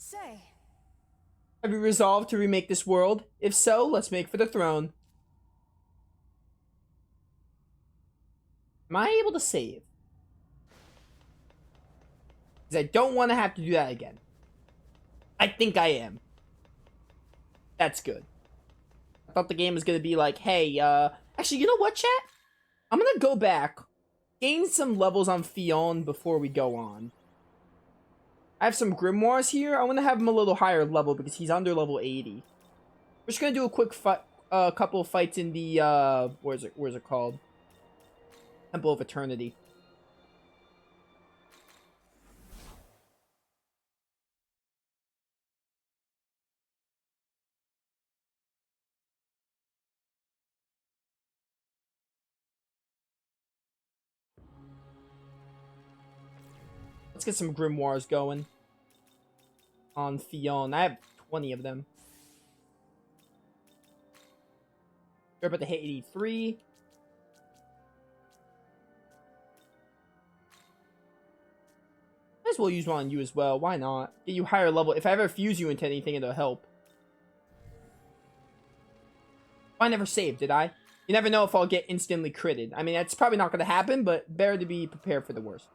Say, Have you resolved to remake this world? If so, let's make for the throne. Am I able to save? Because I don't want to have to do that again. I think I am. That's good. I thought the game was going to be like, hey, actually, you know what, chat? I'm going to go back, gain some levels on Fion before we go on. I have some Grimoires here. I want to have him a little higher level because he's under level 80. We're just going to do a quick couple of fights in the, where's it called? Temple of Eternity. Let's get some Grimoires going on Fion. I have 20 of them. We're about to hit 83. Might as well use one on you as well. Why not? Get you higher level. If I ever fuse you into anything, it'll help. I never saved, did I? You never know if I'll get instantly critted. I mean, that's probably not going to happen, but better to be prepared for the worst.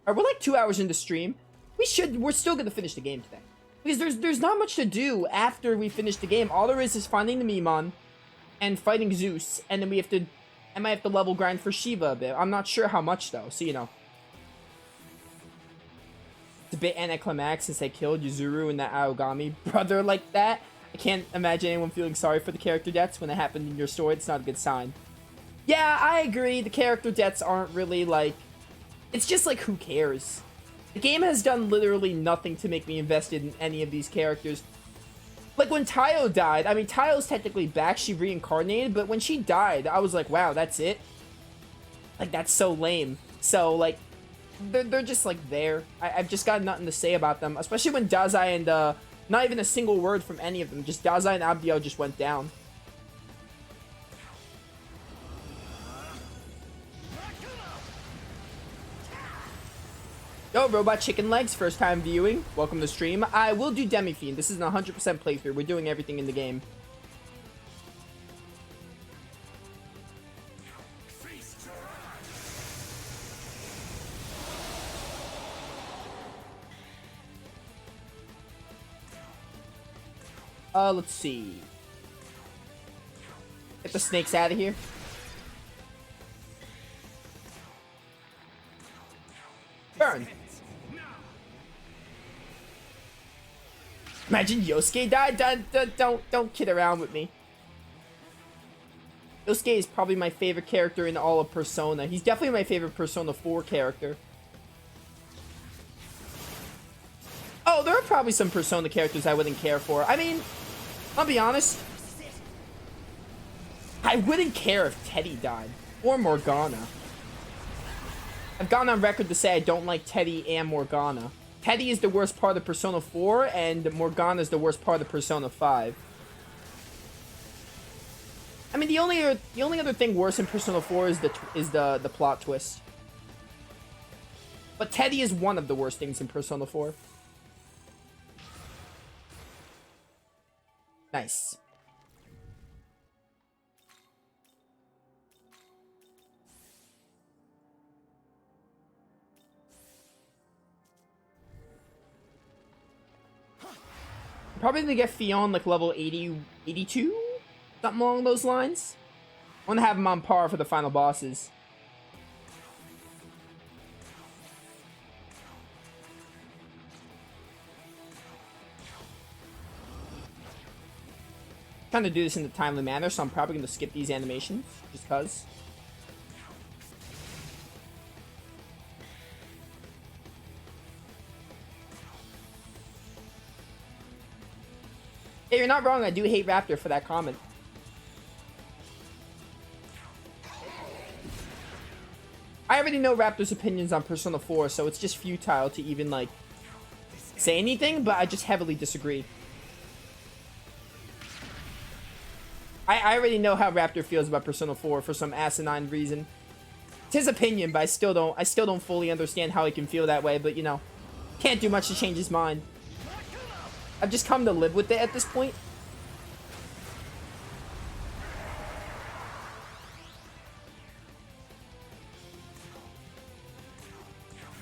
Alright, we're like 2 hours into stream. We're still going to finish the game today. Because there's not much to do after we finish the game. All there is finding the Mimon and fighting Zeus. And then I might have to level grind for Shiva a bit. I'm not sure how much, though. So, you know. It's a bit anticlimactic since I killed Yuzuru and that Aogami brother like that. I can't imagine anyone feeling sorry for the character deaths when it happened in your story. It's not a good sign. Yeah, I agree. The character deaths aren't really, like... It's just like, who cares? The game has done literally nothing to make me invested in any of these characters. Like, when Tayo died, I mean, Tayo's technically back. She reincarnated, but when she died, I was like, wow, that's it? Like, that's so lame. So, like, they're just, like, there. I've just got nothing to say about them. Especially when Dazai and, not even a single word from any of them. Just Dazai and Abdiel just went down. Yo, Robot Chicken Legs, first time viewing. Welcome to stream. I will do Demi-Fiend. This is an 100% playthrough. We're doing everything in the game. Let's see. Get the snakes out of here. Burn. Imagine Yosuke died. Don't kid around with me. Yosuke is probably my favorite character in all of Persona. He's definitely my favorite Persona 4 character. Oh, there are probably some Persona characters I wouldn't care for. I mean, I'll be honest. I wouldn't care if Teddy died. Or Morgana. I've gone on record to say I don't like Teddy and Morgana. Teddy is the worst part of Persona 4, and Morgana is the worst part of Persona 5. I mean, the only other thing worse in Persona 4 is the plot twist. But Teddy is one of the worst things in Persona 4. Nice. Probably gonna get Fion like level 80, 82? Something along those lines. I wanna have him on par for the final bosses. Trying to do this in a timely manner, so I'm probably gonna skip these animations, just cause. Yeah, you're not wrong. I do hate Raptor for that comment. I already know Raptor's opinions on Persona 4, so it's just futile to even, like, say anything, but I just heavily disagree. I already know how Raptor feels about Persona 4 for some asinine reason. It's his opinion, but I still don't fully understand how he can feel that way, but, you know, can't do much to change his mind. I've just come to live with it at this point.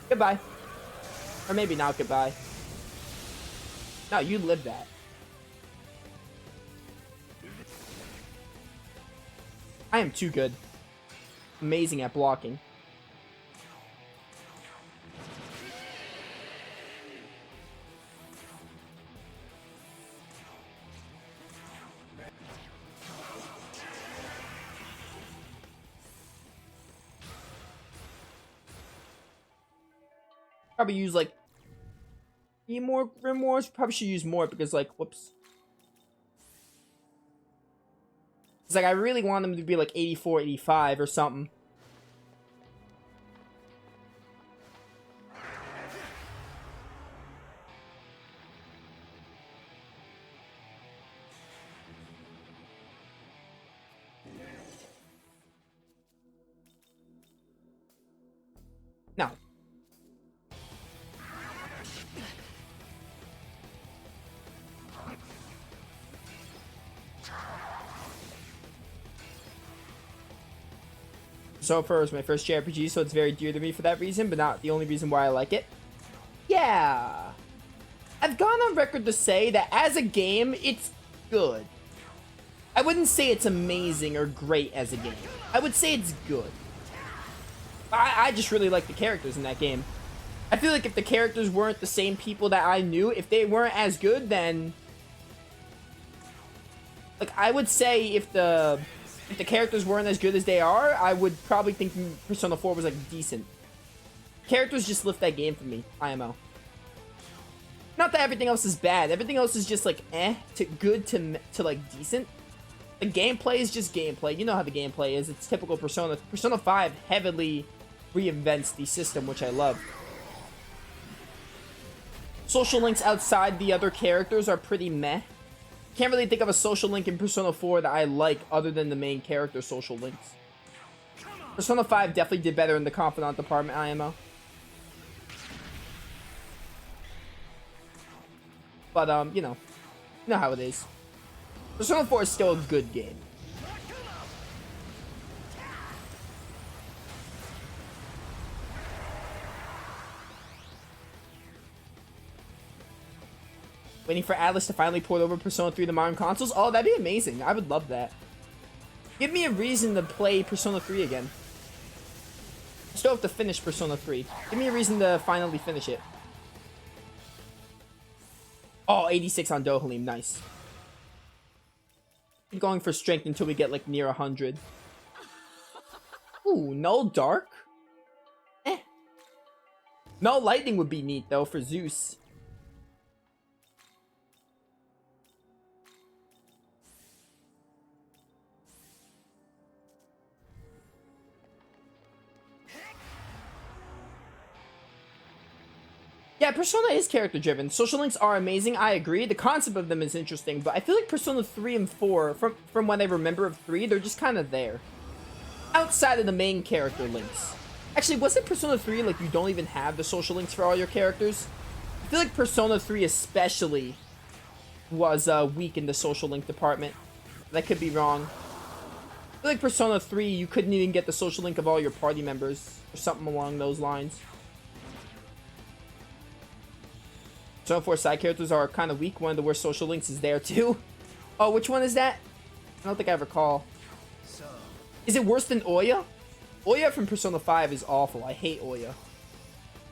Goodbye. Or maybe not goodbye. No, you live that. I am too good. Amazing at blocking. Probably use like more Grimoires. Probably should use more because like whoops. It's like I really want them to be like 84, 85 or something. No. So far, it's my first JRPG, so it's very dear to me for that reason, but not the only reason why I like it. Yeah. I've gone on record to say that as a game, it's good. I wouldn't say it's amazing or great as a game. I would say it's good. I just really like the characters in that game. I feel like if the characters weren't the same people that I knew, if they weren't as good, then... Like, I would say if the characters weren't as good as they are, I would probably think Persona 4 was, like, decent. Characters just lift that game for me, IMO. Not that everything else is bad. Everything else is just, like, to good to like, decent. The gameplay is just gameplay. You know how the gameplay is. It's typical Persona. Persona 5 heavily reinvents the system, which I love. Social links outside the other characters are pretty meh. Can't really think of a social link in Persona 4 that I like other than the main character social links. Persona 5 definitely did better in the Confidant department, IMO. But, you know how it is. Persona 4 is still a good game. Waiting for Atlas to finally port over Persona 3 to modern consoles? Oh, that'd be amazing. I would love that. Give me a reason to play Persona 3 again. I still have to finish Persona 3. Give me a reason to finally finish it. Oh, 86 on Dohalim. Nice. Keep going for strength until we get, like, near 100. Ooh, Null Dark? Eh. Null Lightning would be neat, though, for Zeus. Yeah, Persona is character-driven. Social links are amazing, I agree. The concept of them is interesting, but I feel like Persona 3 and 4, from what I remember of 3, they're just kind of there. Outside of the main character links. Actually, was it Persona 3, like, you don't even have the social links for all your characters? I feel like Persona 3 especially was weak in the social link department. That could be wrong. I feel like Persona 3, you couldn't even get the social link of all your party members, or something along those lines. Persona 4 side characters are kind of weak. One of the worst social links is there too. Oh, which one is that? I don't think I recall. Is it worse than Oya? Oya from Persona 5 is awful. I hate Oya.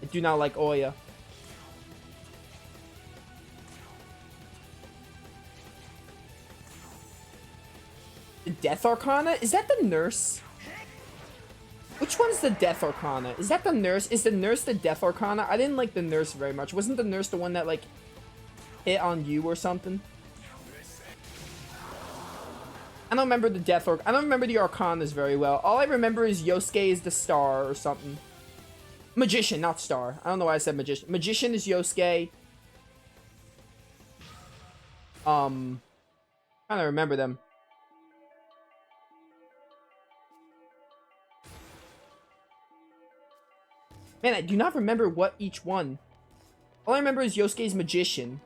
I do not like Oya. The Death Arcana? Is that the nurse? Which one's the Death Arcana? Is that the nurse? Is the nurse the Death Arcana? I didn't like the nurse very much. Wasn't the nurse the one that, like, hit on you or something? I don't remember the Death Arcana. I don't remember the Arcanas very well. All I remember is Yosuke is the star or something. Magician, not star. I don't know why I said magician. Magician is Yosuke. Trying to remember them. Man, I do not remember what each one. All I remember is Yosuke's Magician.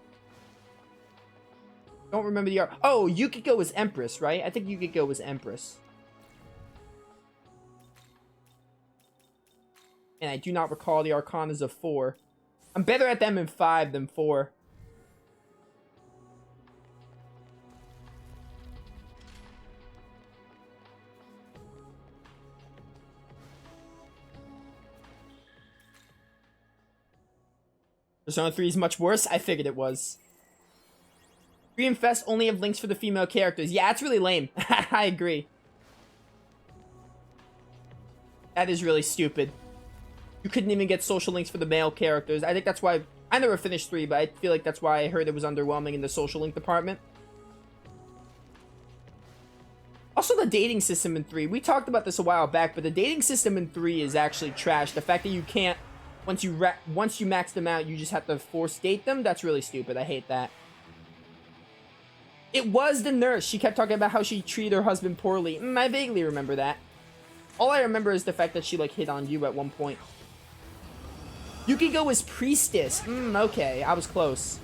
Don't remember the art. Oh, Yukiko was Empress, right? I think Yukiko was Empress. And I do not recall the Arcanas of 4. I'm better at them in 5 than 4. Persona 3 is much worse. I figured it was. Dream Fest only have links for the female characters. Yeah, it's really lame. I agree. That is really stupid. You couldn't even get social links for the male characters. I think that's why... I never finished 3, but I feel like that's why I heard it was underwhelming in the social link department. Also, the dating system in 3. We talked about this a while back, but the dating system in 3 is actually trash. The fact that you can't... Once you max them out, you just have to force date them. That's really stupid. I hate that. It was the nurse. She kept talking about how she treated her husband poorly. I vaguely remember that. All I remember is the fact that she, like, hit on you at one point. Yukiko was Priestess. Okay. I was close.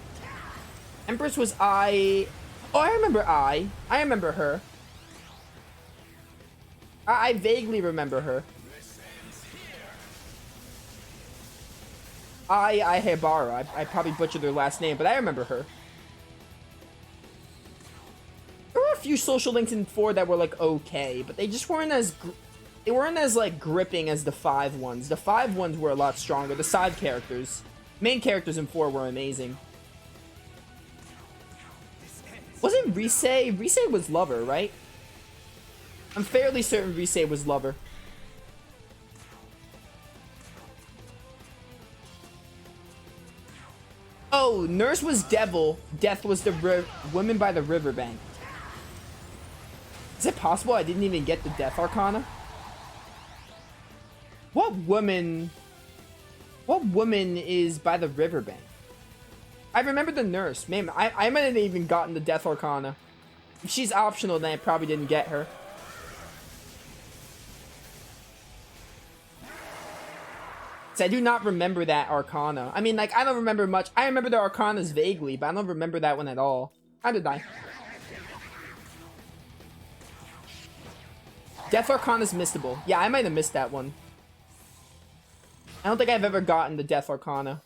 Empress was I... Oh, I remember I. I remember her. I vaguely remember her. Aihebara. I probably butchered their last name, but I remember her. There were a few social links in 4 that were, like, okay, but they just weren't as... They weren't as, like, gripping as the 5 ones. The 5 ones were a lot stronger. The side characters. Main characters in 4 were amazing. Wasn't Rise? Rise was Lover, right? I'm fairly certain Rise was Lover. Oh, Nurse was Devil. Death was the woman by the riverbank. Is it possible I didn't even get the Death Arcana? What woman is by the riverbank? I remember the nurse. Man, I might have even gotten the Death Arcana. If she's optional, then I probably didn't get her. So I do not remember that Arcana. I mean, like, I don't remember much. I remember the Arcanas vaguely, but I don't remember that one at all. How did I? Death Arcana's missable. Yeah, I might have missed that one. I don't think I've ever gotten the Death Arcana.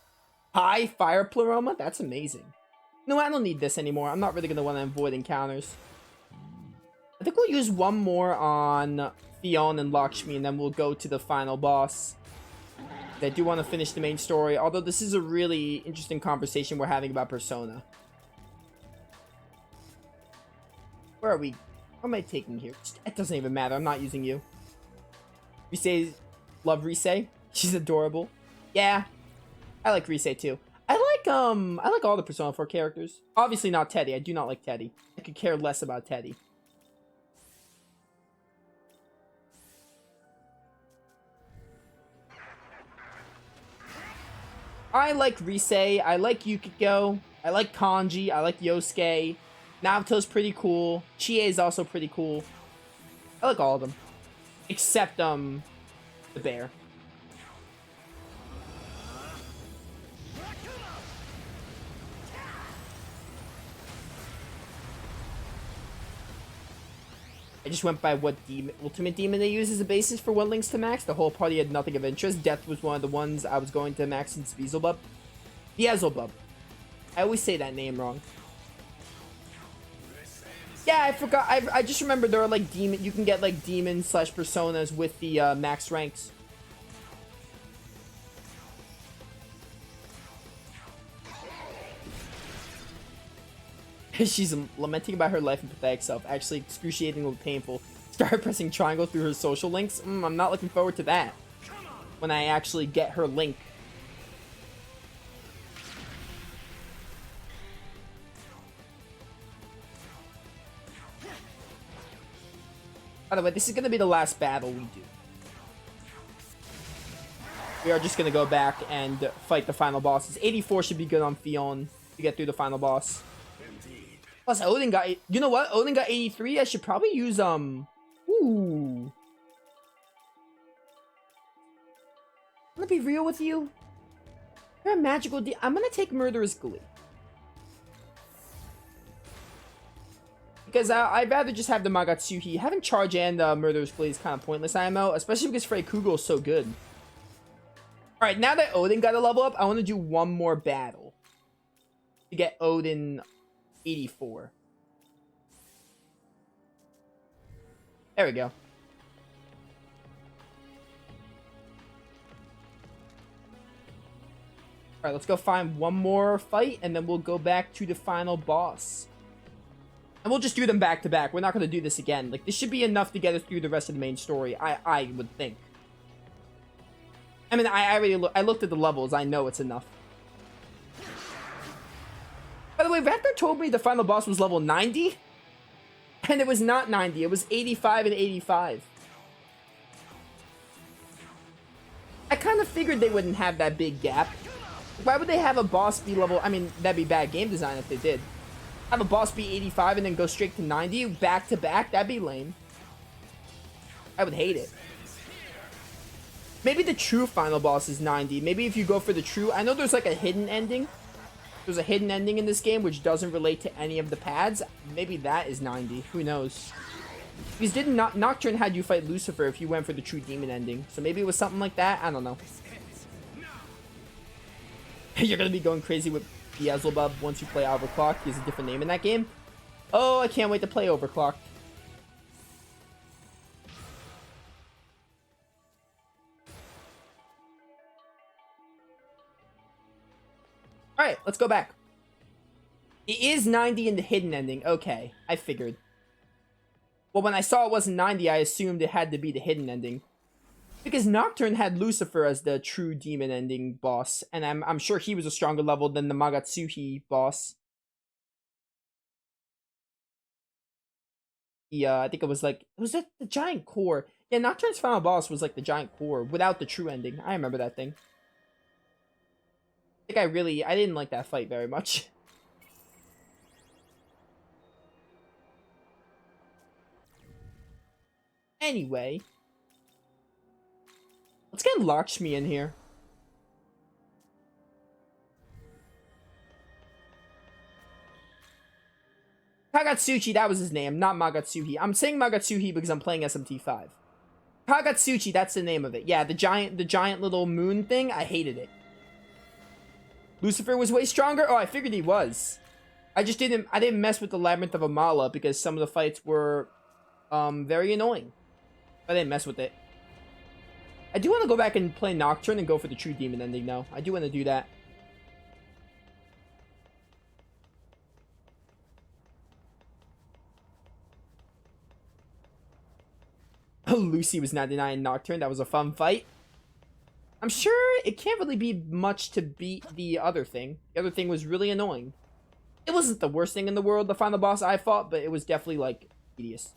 High Fire Pleroma? That's amazing. No, I don't need this anymore. I'm not really going to want to avoid encounters. I think we'll use one more on Theon and Lakshmi, and then we'll go to the final boss. I do want to finish the main story, although this is a really interesting conversation we're having about Persona. Where are we? What am I taking here? It doesn't even matter. I'm not using you. Rise, love Rise. She's adorable. Yeah, I like Rise too. I like all the Persona 4 characters. Obviously not Teddy. I do not like Teddy. I could care less about Teddy. I like Rise. I like Yukiko. I like Kanji. I like Yosuke. Naoto's pretty cool. Chie is also pretty cool. I like all of them. Except, the bear. I just went by what ultimate demon they use as a basis for what links to max. The whole party had nothing of interest. Death was one of the ones I was going to max since Beelzebub. Beelzebub. I always say that name wrong. Yeah, I forgot. I just remember there are like demon. You can get like demon / personas with the max ranks. She's lamenting about her life and pathetic self, actually excruciatingly painful. Started pressing triangle through her social links. I'm not looking forward to that. When I actually get her link. By the way, this is going to be the last battle we do. We are just going to go back and fight the final bosses. 84 should be good on Fion to get through the final boss. Plus, Odin got... You know what? Odin got 83. I should probably use, Ooh. I'm gonna be real with you. You're a magical... I'm gonna take Murderous Glee. Because I'd rather just have the Magatsuhi. Having Charge and Murderous Blade is kind of pointless IMO, especially because Frey Kugel is so good. Alright, now that Odin got a level up, I want to do one more battle. To get Odin 84. There we go. Alright, let's go find one more fight, and then we'll go back to the final boss. And we'll just do them back to back. We're not going to do this again. Like, this should be enough to get us through the rest of the main story, I would think. I mean, I looked at the levels. I know it's enough. By the way, Raptor told me the final boss was level 90. And it was not 90. It was 85 and 85. I kind of figured they wouldn't have that big gap. Why would they have a boss be level... I mean, that'd be bad game design if they did. Have a boss be 85 and then go straight to 90 back to back? That'd be lame. I would hate it. Maybe the true final boss is 90. Maybe if you go for the true... I know there's like a hidden ending. There's a hidden ending in this game which doesn't relate to any of the pads. Maybe that is 90. Who knows? Because didn't Nocturne had you fight Lucifer if you went for the true demon ending. So maybe it was something like that. I don't know. You're gonna be going crazy with Beelzebub once you play Overclock. He has a different name in that game. Oh, I can't wait to play Overclock. Alright, let's go back. It is 90 in the hidden ending. Okay, I figured. Well, when I saw it wasn't 90, I assumed it had to be the hidden ending. Because Nocturne had Lucifer as the true demon ending boss, and I'm sure he was a stronger level than the Magatsuhi boss. Yeah, I think it was like... Was that the giant core? Yeah, Nocturne's final boss was like the giant core without the true ending. I remember that thing. I think I didn't like that fight very much. Anyway. Let's get Lakshmi in here. Kagatsuchi, that was his name, not Magatsuhi. I'm saying Magatsuhi because I'm playing SMT5. Kagatsuchi, that's the name of it. Yeah, the giant little moon thing, I hated it. Lucifer was way stronger? Oh, I figured he was. I didn't mess with the Labyrinth of Amala because some of the fights were very annoying. I didn't mess with it. I do want to go back and play Nocturne and go for the true demon ending though. I do want to do that. Oh, Lucy was 99 Nocturne. That was a fun fight. I'm sure it can't really be much to beat the other thing. The other thing was really annoying. It wasn't the worst thing in the world, the final boss I fought, but it was definitely, like, tedious.